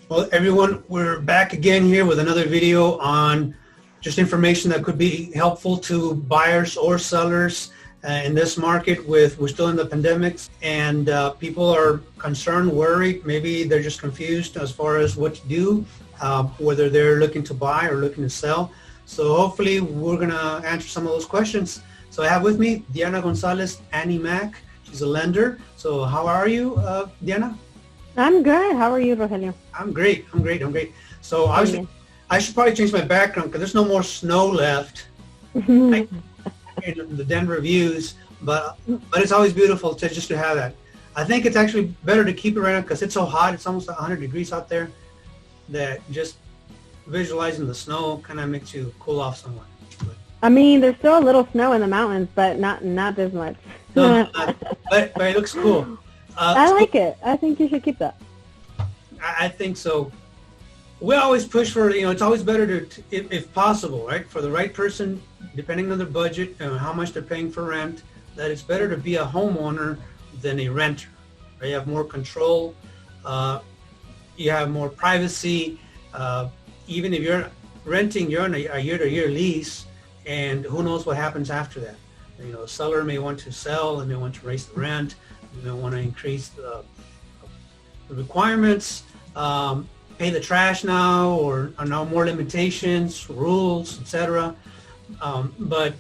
Well, everyone, we're back again here with another video on just information that could be helpful to buyers or sellers in this market. We're still in the pandemics, and people are concerned, worried, maybe they're just confused as far as what to do, whether they're looking to buy or looking to sell. So hopefully we're going to answer some of those questions. So I have with me Diana Gonzalez, Annie Mac. She's a lender. So how are you, Diana? I'm good. How are you, Rogelio? I'm great. So I should probably change my background because there's no more snow left in the Denver views, but it's always beautiful to have that. I think it's actually better to keep it right now because it's so hot. It's almost 100 degrees out there that just visualizing the snow kind of makes you cool off somewhat. I mean, there's still a little snow in the mountains, but not this much. No, but it looks cool. I like it. I think you should keep that. I think so. We always push for, it's always better to if possible, right? For the right person, depending on their budget and how much they're paying for rent, that it's better to be a homeowner than a renter. Right? You have more control. You have more privacy. Even if you're renting, you're on a year-to-year lease, and who knows what happens after that. A seller may want to sell and may want to raise the rent. You may want to increase the requirements, pay the trash now, or now more limitations, rules, etc. But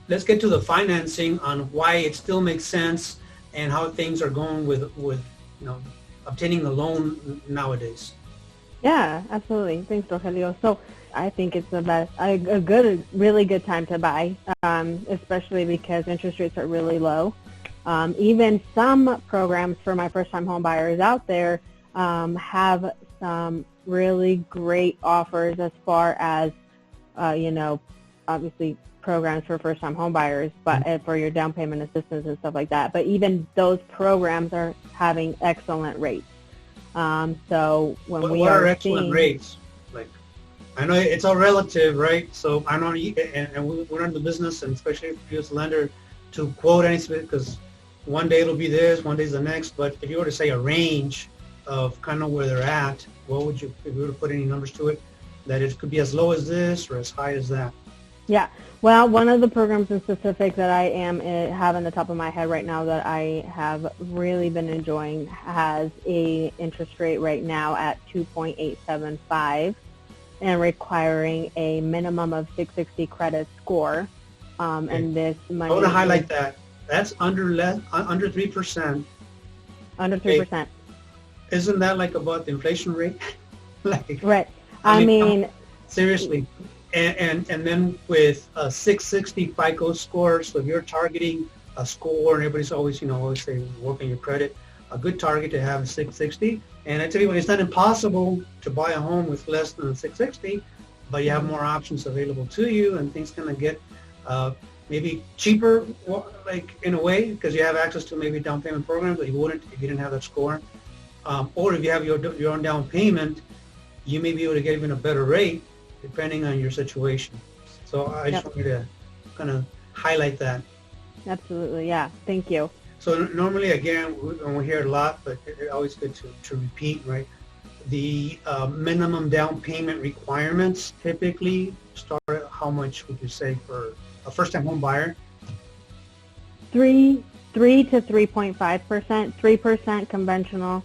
let's get to the financing on why it still makes sense and how things are going with obtaining the loan nowadays. Yeah, absolutely. Thanks, Rogelio. So I think it's a really good time to buy, especially because interest rates are really low. Even some programs for my first-time home buyers out there have some really great offers as far as, obviously programs for first-time home buyers, but for your down payment assistance and stuff like that. But even those programs are having excellent rates. So when what are excellent rates? Like, I know it's all relative, right? So I know, and we're in the business, and especially if you're a lender, to quote anything, because one day it'll be this, one day's the next. But if you were to say a range of kind of where they're at, what would you, if you were to put any numbers to it, that it could be as low as this or as high as that? Yeah. Well, one of the programs in specific that I have on the top of my head right now that I have really been enjoying has a interest rate right now at 2.875 and requiring a minimum of 660 credit score. Okay. And this money. I want to highlight that. That's under 3%. Under 3%. Isn't that like about the inflation rate? Right. I mean, seriously. And then with a 660 FICO score, so if you're targeting a score, and everybody's always say work on your credit, a good target to have is 660. And I tell you what, it's not impossible to buy a home with less than 660, but you have more options available to you, and things kind of get maybe cheaper, like in a way, because you have access to maybe down payment programs that you wouldn't if you didn't have that score. Or if you have your own down payment, you may be able to get even a better rate depending on your situation. So I just wanted to kind of highlight that. Absolutely, yeah. Thank you. So normally, again, we hear it a lot, but it's always good to repeat, right? The minimum down payment requirements typically start at how much would you say for a first-time home buyer? 3 to 3.5%, 3% conventional.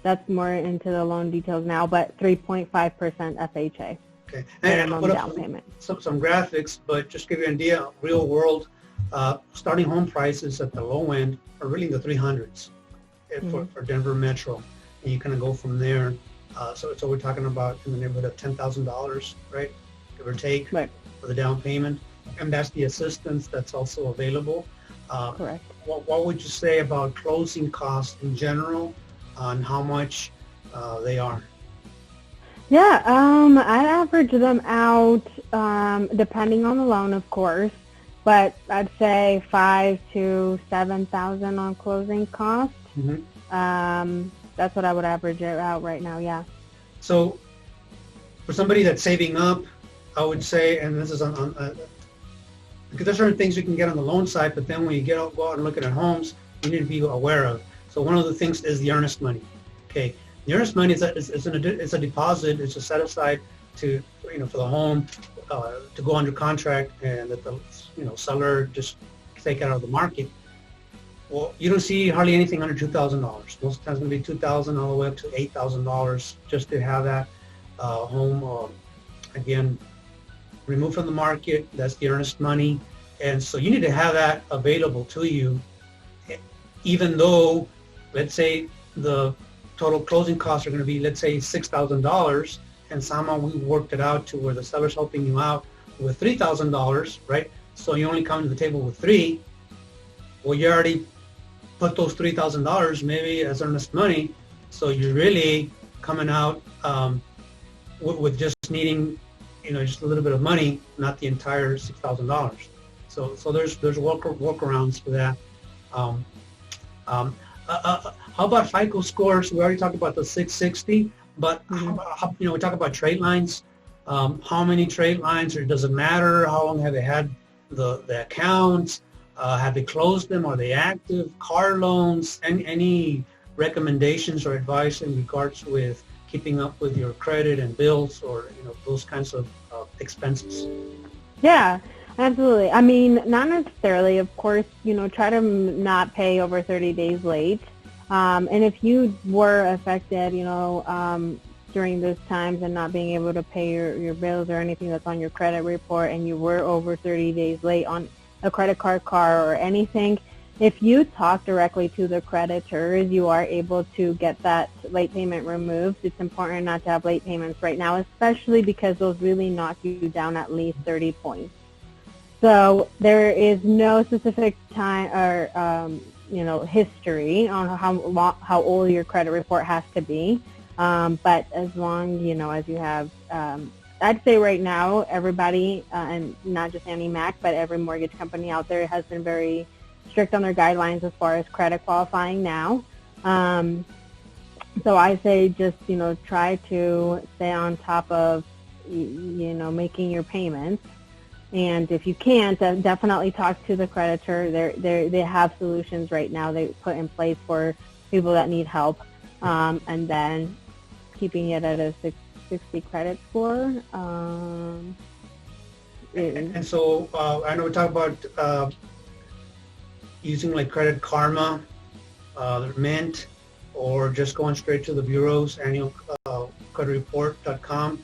That's more into the loan details now, but 3.5% FHA. Okay, and I put up some graphics, but just to give you an idea, real world starting home prices at the low end are really in the 300s for Denver Metro, and you kind of go from there. So we're talking about in the neighborhood of $10,000, right, give or take, right, for the down payment, and that's the assistance that's also available. Correct. What would you say about closing costs in general, on how much they are? Yeah, I average them out, depending on the loan, of course, but I'd say $5,000 to $7,000 on closing costs. Mm-hmm. That's what I would average it out right now. Yeah. So, for somebody that's saving up, I would say, and this is on because there's certain things you can get on the loan side, but then when you go out and look at homes, you need to be aware of. So one of the things is the earnest money. Okay, The earnest money is a deposit. It's a set aside to, for the home, to go under contract, and that the, seller just take it out of the market. Well, you don't see hardly anything under $2,000. Most of the time it's going to be $2,000 all the way up to $8,000 just to have that home, again, removed from the market. That's the earnest money. And so you need to have that available to you, even though, let's say, the total closing costs are going to be, let's say, $6,000, and somehow we worked it out to where the seller's helping you out with $3,000, right? So you only come to the table with three. Well, you already put those $3,000 maybe as earnest money, so you're really coming out with just needing, just a little bit of money, not the entire $6,000. So there's workarounds for that. How about FICO scores? We already talked about the 660, but we talk about trade lines. How many trade lines, or does it matter? How long have they had the accounts? Have they closed them? Are they active? Car loans? Any recommendations or advice in regards with keeping up with your credit and bills, or those kinds of expenses? Yeah, absolutely. I mean, not necessarily. Of course, try to not pay over 30 days late. And if you were affected, during those times and not being able to pay your bills or anything that's on your credit report, and you were over 30 days late on a credit card or anything, if you talk directly to the creditors, you are able to get that late payment removed. It's important not to have late payments right now, especially because those really knock you down at least 30 points. So there is no specific time or history on how old your credit report has to be. But as long, as you have, I'd say right now, everybody, and not just Annie Mac, but every mortgage company out there has been very strict on their guidelines as far as credit qualifying now. So I say just, try to stay on top of, making your payments. And if you can't, definitely talk to the creditor. They have solutions right now they put in place for people that need help. And then keeping it at a 660 credit score. And so I know we talk about using like Credit Karma, Mint, or just going straight to the bureau's annual creditreport.com,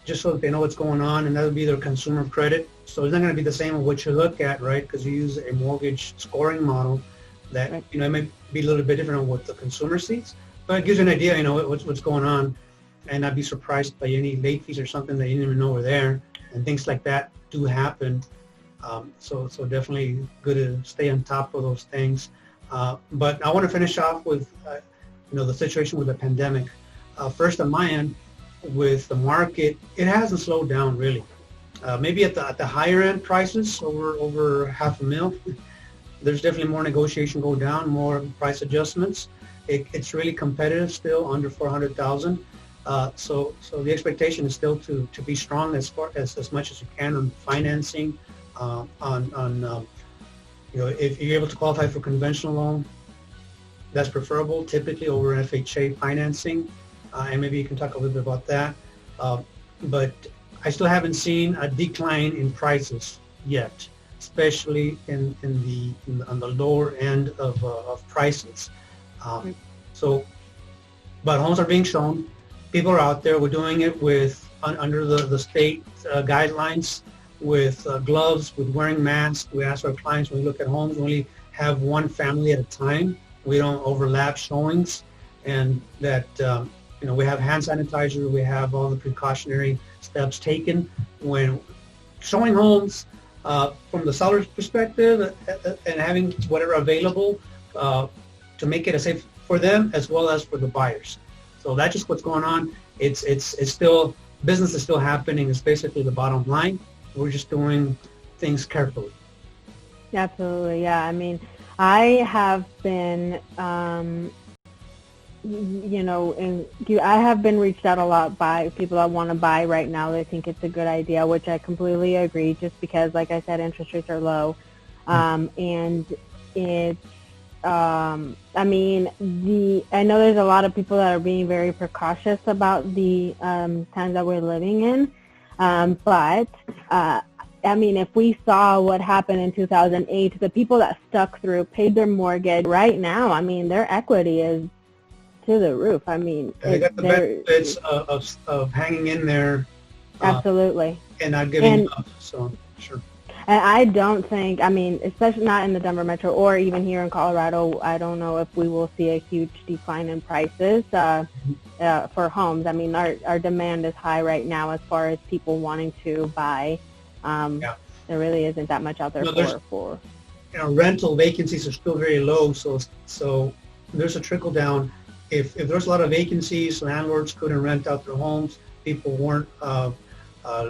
just so that they know what's going on, and that would be their consumer credit. So it's not going to be the same as what you look at, right? Because you use a mortgage scoring model that, Right. It may be a little bit different on what the consumer sees, but it gives you an idea, what's going on, and not be surprised by any late fees or something that you didn't even know were there, and things like that do happen. So definitely good to stay on top of those things. But I want to finish off with, the situation with the pandemic. First on my end, with the market, it hasn't slowed down really. Maybe at the higher end prices, over $500,000, there's definitely more negotiation go down, more price adjustments. It's really competitive still, under 400,000. So the expectation is still to be strong as much as you can on financing, if you're able to qualify for conventional loan, that's preferable typically over FHA financing. And maybe you can talk a little bit about that. But I still haven't seen a decline in prices yet, especially on the lower end of prices. But homes are being shown. People are out there. We're doing it under the state guidelines, with gloves, with wearing masks. We ask our clients, when we look at homes, we only have one family at a time. We don't overlap showings, and that we have hand sanitizer. We have all the precautionary steps taken when showing homes from the seller's perspective, and having whatever available to make it as safe for them as well as for the buyers. So that's just what's going on. It's still, business is still happening. It's basically the bottom line. We're just doing things carefully. Absolutely, yeah. I mean, I have been, I have been reached out a lot by people that want to buy right now. They think it's a good idea, which I completely agree, just because, like I said, interest rates are low. And it's I mean, I know there's a lot of people that are being very precautious about the times that we're living in, but I mean, if we saw what happened in 2008, the people that stuck through, paid their mortgage, right now, I mean, their equity is to the roof. I mean, They got the benefits of hanging in there. Absolutely. And not giving up. So, sure. And I don't think, I mean, especially not in the Denver metro or even here in Colorado, I don't know if we will see a huge decline in prices for homes. I mean, our demand is high right now as far as people wanting to buy. There really isn't that much out there for. Rental vacancies are still very low, so there's a trickle down. If there's a lot of vacancies, landlords couldn't rent out their homes, people weren't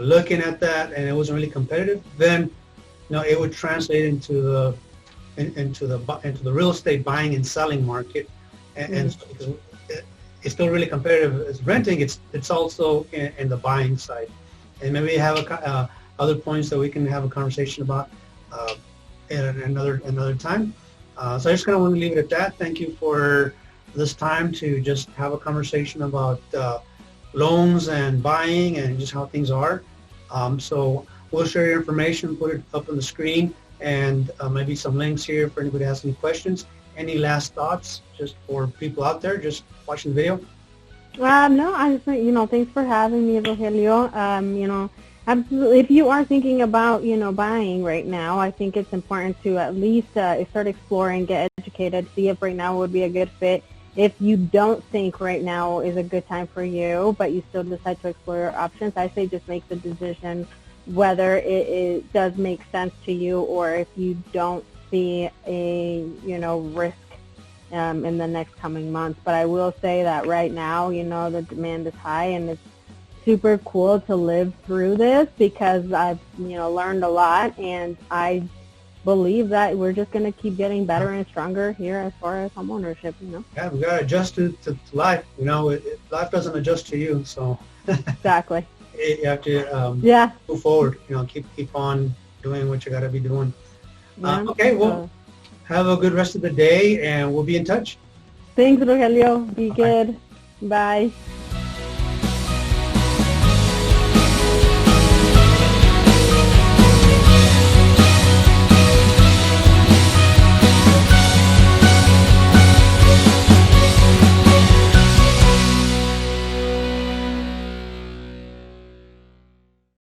looking at that, and it wasn't really competitive, then it would translate into the real estate buying and selling market, and so because it's still really competitive as renting. It's also in the buying side, and maybe have other points that we can have a conversation about at another time. So I just kind of want to leave it at that. Thank you for this time to just have a conversation about loans and buying and just how things are. So we'll share your information, put it up on the screen, and maybe some links here for anybody who has any questions. Any last thoughts just for people out there just watching the video? No, I just, thanks for having me, Rogelio. Absolutely. If you are thinking about, buying right now, I think it's important to at least start exploring, get educated, see if right now would be a good fit. If you don't think right now is a good time for you, but you still decide to explore your options, I say just make the decision whether it does make sense to you, or if you don't see a, risk in the next coming months. But I will say that right now, the demand is high, and it's super cool to live through this because I've, learned a lot, and I believe that we're just going to keep getting better and stronger here as far as home ownership, Yeah, we got to adjust to life. Life doesn't adjust to you, so. Exactly. You have to move forward, keep on doing what you got to be doing. Okay, well, have a good rest of the day, and we'll be in touch. Thanks, Rogelio. Be good. Bye.